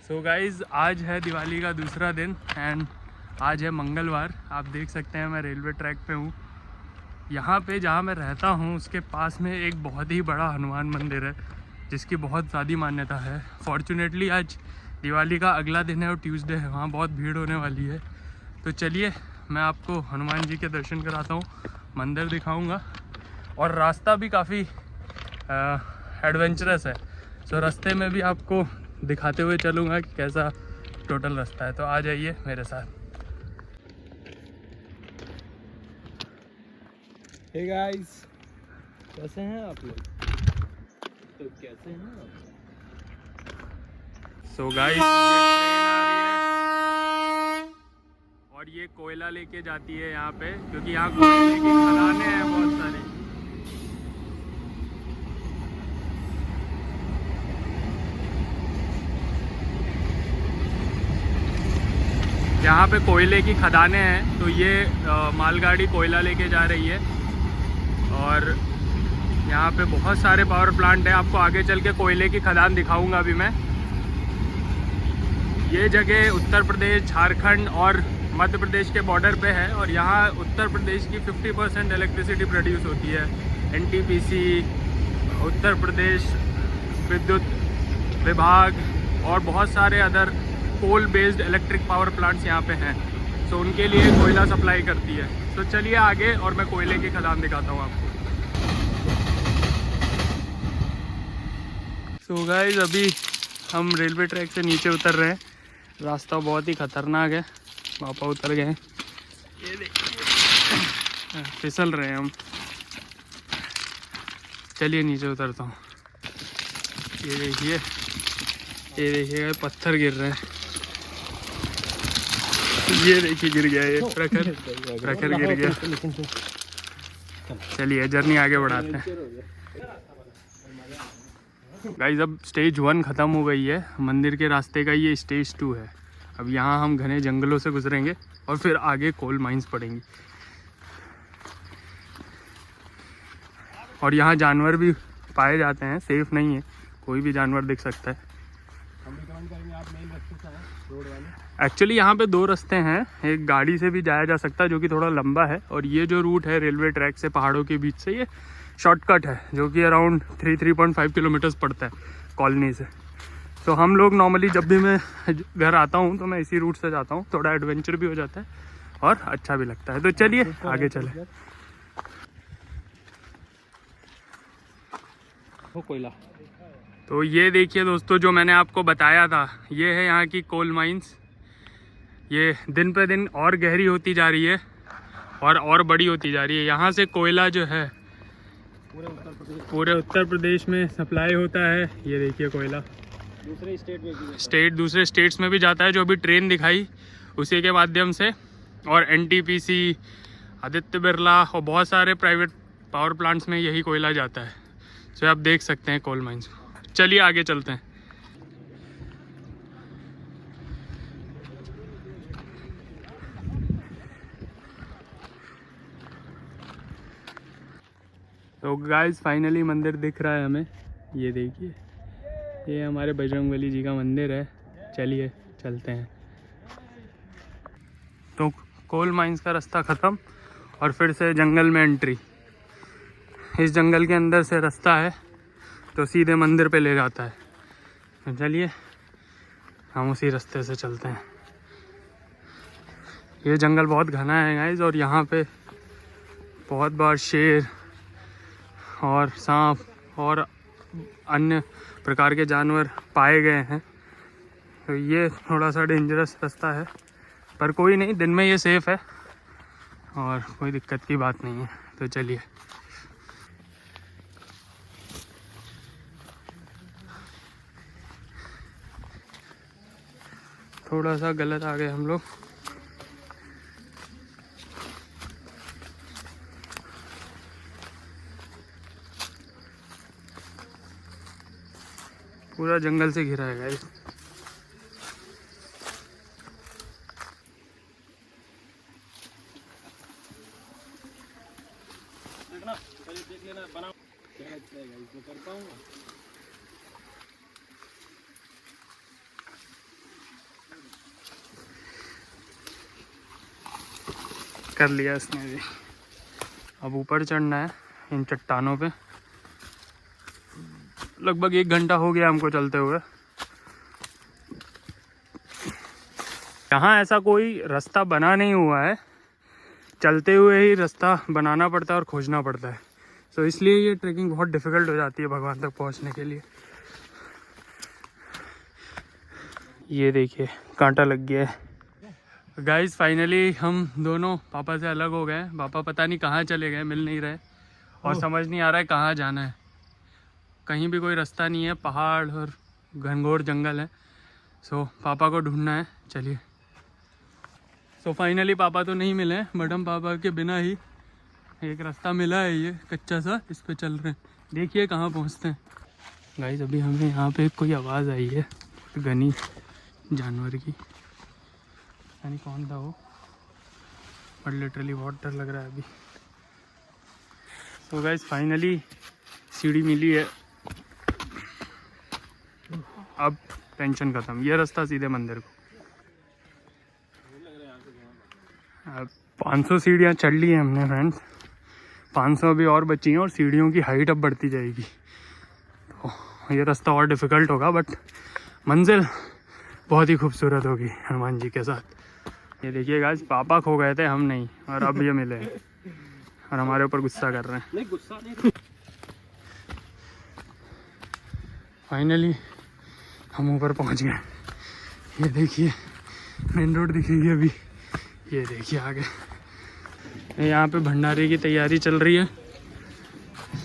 So guys आज है दिवाली का दूसरा दिन एंड आज है मंगलवार। आप देख सकते हैं मैं रेलवे ट्रैक पे हूँ। यहाँ पे जहाँ मैं रहता हूँ उसके पास में एक बहुत ही बड़ा हनुमान मंदिर है जिसकी बहुत ज़्यादा मान्यता है। फॉर्चुनेटली आज दिवाली का अगला दिन है और ट्यूसडे है, वहाँ बहुत भीड़ होने वाली है। तो चलिए मैं आपको हनुमान जी के दर्शन कराता हूँ, मंदिर दिखाऊँगा और रास्ता भी काफ़ी एडवेंचरस है। सो रास्ते में भी आपको दिखाते हुए चलूँगा कि कैसा टोटल रास्ता है। तो आ जाइए मेरे साथ। हे गाइस, कैसे हैं आप लोग? तो कैसे हैं आप? सो गाइस ये ट्रेन आ रही है और ये कोयला लेके जाती है यहाँ पे, क्योंकि यहाँ कोयले की खदानें हैं बहुत सारी। यहाँ पे कोयले की खदानें हैं, तो ये मालगाड़ी कोयला लेके जा रही है और यहाँ पे बहुत सारे पावर प्लांट हैं। आपको आगे चल के कोयले की खदान दिखाऊंगा अभी मैं। ये जगह उत्तर प्रदेश, झारखंड और मध्य प्रदेश के बॉर्डर पे है और यहाँ उत्तर प्रदेश की 50% इलेक्ट्रिसिटी प्रोड्यूस होती है। एनटीपीसी, उत्तर प्रदेश विद्युत विभाग और बहुत सारे other coal based electric power plants यहाँ पे हैं। सो उनके लिए कोयला सप्लाई करती है। तो चलिए आगे और मैं कोयले की खदान दिखाता हूँ आपको। सो गाइस अभी हम रेलवे ट्रैक से नीचे उतर रहे हैं। रास्ता बहुत ही खतरनाक है, पापा उतर गए हैं, ये देखिए फिसल रहे हैं हम। चलिए नीचे उतरता हूँ। ये देखिए पत्थर गिर रहे हैं। ये देखिए गिर गया, ये प्रखर गिर गया। चलिए जर्नी आगे बढ़ाते हैं। गाइस अब स्टेज 1 ख़त्म हो गई है मंदिर के रास्ते का, ये स्टेज 2 है। अब यहाँ हम घने जंगलों से गुजरेंगे और फिर आगे कोल माइंस पड़ेंगी और यहाँ जानवर भी पाए जाते हैं, सेफ नहीं है, कोई भी जानवर दिख सकता है। एक्चुअली यहाँ पे 2 रास्ते हैं, एक गाड़ी से भी जाया जा सकता है जो कि थोड़ा लंबा है, और ये जो रूट है रेलवे ट्रैक से पहाड़ों के बीच से, ये शॉर्टकट है जो कि अराउंड 3.5 किलोमीटर्स पड़ता है कॉलोनी से। तो हम लोग नॉर्मली जब भी मैं घर आता हूँ तो मैं इसी रूट से जाता हूँ, थोड़ा एडवेंचर भी हो जाता है और अच्छा भी लगता है। तो चलिए आगे चले। कोयला, तो ये देखिए दोस्तों, जो मैंने आपको बताया था, ये है यहाँ की कोल माइंस। ये दिन पे दिन और गहरी होती जा रही है और बड़ी होती जा रही है। यहाँ से कोयला जो है पूरे उत्तर प्रदेश में सप्लाई होता है। ये देखिए कोयला दूसरे स्टेट में भी दूसरे स्टेट्स में भी जाता है, जो अभी ट्रेन दिखाई उसी के माध्यम से। और एनटीपीसी, आदित्य बिरला और बहुत सारे प्राइवेट पावर प्लांट्स में यही कोयला जाता है। तो आप देख सकते हैं कोल माइंस। चलिए आगे चलते हैं। तो गाइस फाइनली मंदिर दिख रहा है हमें, ये देखिए, ये हमारे बजरंगबली जी का मंदिर है। चलिए चलते हैं। तो कोल माइंस का रास्ता ख़त्म और फिर से जंगल में एंट्री। इस जंगल के अंदर से रास्ता है तो सीधे मंदिर पे ले जाता है। तो चलिए हम उसी रास्ते से चलते हैं। ये जंगल बहुत घना है गाइस और यहाँ पे बहुत बार शेर और सांप और अन्य प्रकार के जानवर पाए गए हैं। तो ये थोड़ा सा डेंजरस रास्ता है, पर कोई नहीं, दिन में ये सेफ़ है और कोई दिक्कत की बात नहीं है। तो चलिए थोड़ा सा गलत आ गए हम लोग। पूरा जंगल से घिरा है गाइस। देख लेना, बनाओ क्या लगता है गाइस, मैं कर पाऊंगा। कर लिया इसने भी। अब ऊपर चढ़ना है इन चट्टानों पे। लगभग 1 घंटा हो गया हमको चलते हुए। यहाँ ऐसा कोई रास्ता बना नहीं हुआ है, चलते हुए ही रास्ता बनाना पड़ता है और खोजना पड़ता है। तो इसलिए ये ट्रैकिंग बहुत डिफ़िकल्ट हो जाती है भगवान तक पहुँचने के लिए। ये देखिए कांटा लग गया है। गाइस फाइनली हम दोनों पापा से अलग हो गए। पापा पता नहीं कहाँ चले गए, मिल नहीं रहे और समझ नहीं आ रहा है कहाँ जाना है। कहीं भी कोई रास्ता नहीं है, पहाड़ और घनघोर जंगल है। सो पापा को ढूंढना है। चलिए। सो फाइनली पापा तो नहीं मिले, बट हम पापा के बिना ही एक रास्ता मिला है, ये कच्चा सा, इस पे चल रहे हैं। देखिए कहाँ पहुँचते हैं। गाइस अभी हमें यहाँ पे कोई आवाज़ आई है घनी जानवर की, पता नहीं कौन था वो, बट लिटरली बहुत डर लग रहा है अभी। तो गाइस फाइनली सीढ़ी मिली है। अब टेंशन ख़त्म। ये रास्ता सीधे मंदिर को। अब 500 सीढ़ियाँ चढ़ ली हैं हमने फ्रेंड्स, 500 अभी और बची हैं और सीढ़ियों की हाइट अब बढ़ती जाएगी। तो ये रास्ता और डिफ़िकल्ट होगा, बट मंजिल बहुत ही खूबसूरत होगी हनुमान जी के साथ। ये देखिए गाइस, पापा खो गए थे, हम नहीं, और अब ये मिले और हमारे ऊपर गुस्सा कर रहे हैं। नहीं गुस्सा नहीं। फाइनली हम ऊपर पहुंच गए। ये देखिए मेन रोड दिखेगी अभी। ये देखिए आगे यहाँ पे भंडारे की तैयारी चल रही है।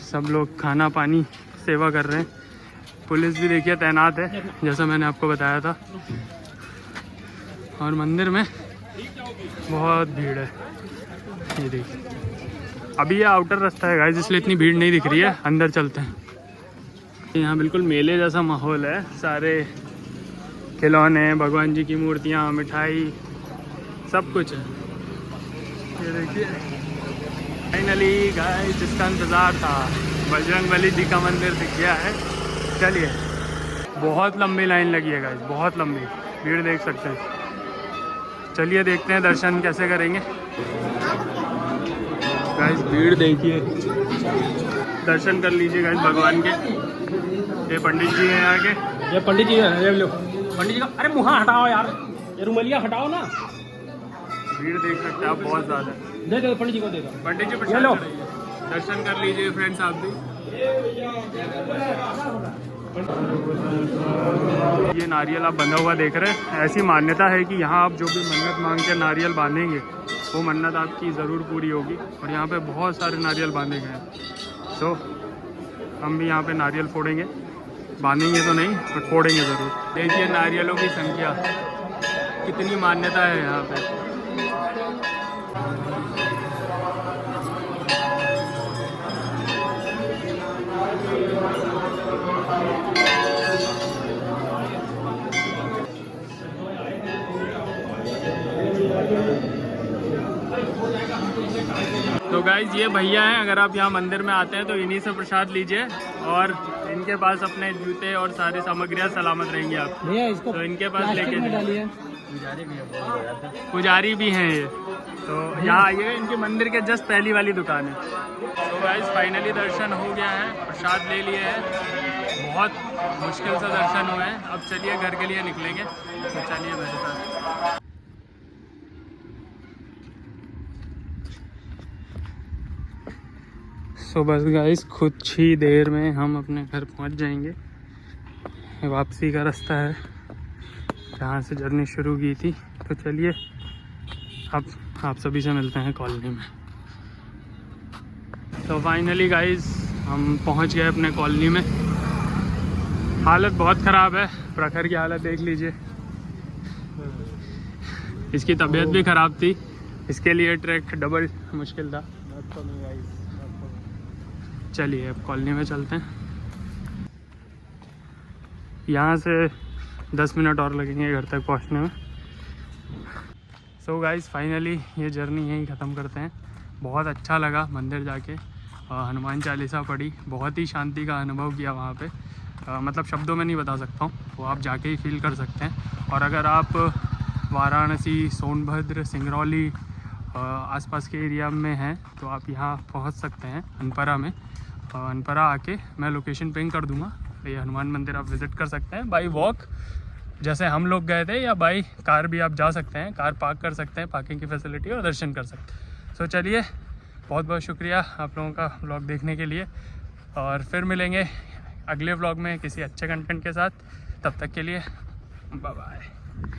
सब लोग खाना पानी सेवा कर रहे हैं। पुलिस भी देखिए तैनात है, जैसा मैंने आपको बताया था। और मंदिर में बहुत भीड़ है। ये देखिए अभी ये आउटर रास्ता है गाइस, इसलिए इतनी भीड़ नहीं दिख रही है। अंदर चलते हैं। यहाँ बिल्कुल मेले जैसा माहौल है। सारे खिलौने, भगवान जी की मूर्तियाँ, मिठाई, सब कुछ है। ये देखिए फाइनली गाइस जिसका इंतज़ार था, बजरंगबली जी का मंदिर दिख गया है। चलिए। बहुत लंबी लाइन लगी है गाइस, बहुत लंबी भीड़ देख सकते हैं। चलिए देखते हैं दर्शन कैसे करेंगे। गाइस भीड़ देखिए, दर्शन कर लीजिए गाइस भगवान के। ये पंडित जी हैं यहाँ के। ये पंडित जी है, ये लो पंडित जी का। अरे मुँह हटाओ यार, ये रुमालिया हटाओ ना। भीड़ देख सकते हैं आप, बहुत ज़्यादा। दे दो पंडित जी को, दे दो। पंडित जी प्रसाद कराइए। दर्शन कर लीजिए फ्रेंड्स आप भी। ये नारियल आप बंधा हुआ देख रहे हैं। ऐसी मान्यता है कि यहाँ आप जो भी मन्नत मांग के नारियल बांधेंगे, वो मन्नत आपकी ज़रूर पूरी होगी। और यहाँ पे बहुत सारे नारियल बांधे गए हैं। सो हम भी यहाँ पे नारियल फोड़ेंगे, बांधेंगे तो नहीं बट फोड़ेंगे ज़रूर। देखिए नारियलों की संख्या, कितनी मान्यता है यहाँ पे। तो गाइज ये भैया हैं, अगर आप यहाँ मंदिर में आते हैं तो इन्हीं से प्रसाद लीजिए और इनके पास अपने जूते और सारी सामग्रियाँ सलामत रहेंगी आप। भैया इसको तो इनके पास लेके डालिए। पुजारी भी हैं ये। तो यहाँ आइएगा, इनके मंदिर के जस्ट पहली वाली दुकान है। तो गाइज फाइनली दर्शन हो गया है, प्रसाद ले लिए हैं। बहुत मुश्किल से दर्शन हुए हैं। अब चलिए घर के लिए निकलेंगे। तो चलिए मेरे साथ। सो बस गाइस कुछ ही देर में हम अपने घर पहुंच जाएंगे। वापसी का रास्ता है जहाँ से जर्नी शुरू की थी। तो चलिए अब आप सभी से मिलते हैं कॉलोनी में। तो फाइनली गाइस हम पहुंच गए अपने कॉलोनी में। हालत बहुत ख़राब है, प्रखर की हालत देख लीजिए। इसकी तबीयत भी ख़राब थी, इसके लिए ट्रैक डबल मुश्किल था। चलिए अब कॉलोनी में चलते हैं। यहाँ से 10 मिनट और लगेंगे घर तक पहुँचने में। सो गाइस फाइनली ये जर्नी यहीं ख़त्म करते हैं। बहुत अच्छा लगा मंदिर जाके, हनुमान चालीसा पढ़ी, बहुत ही शांति का अनुभव किया वहाँ पे। मतलब शब्दों में नहीं बता सकता हूँ, वो आप जाके ही फील कर सकते हैं। और अगर आप वाराणसी, सोनभद्र, सिंगरौली आसपास के एरिया में हैं तो आप यहाँ पहुँच सकते हैं अनपरा में। अनपरा आके मैं लोकेशन पिंग कर दूँगा, ये हनुमान मंदिर आप विज़िट कर सकते हैं बाई वॉक, जैसे हम लोग गए थे, या बाई कार भी आप जा सकते हैं, कार पार्क कर सकते हैं, पार्किंग की फैसिलिटी और दर्शन कर सकते हैं। सो चलिए, बहुत बहुत शुक्रिया आप लोगों का व्लॉग देखने के लिए, और फिर मिलेंगे अगले व्लॉग में किसी अच्छे कंटेंट के साथ। तब तक के लिए बाय बाय।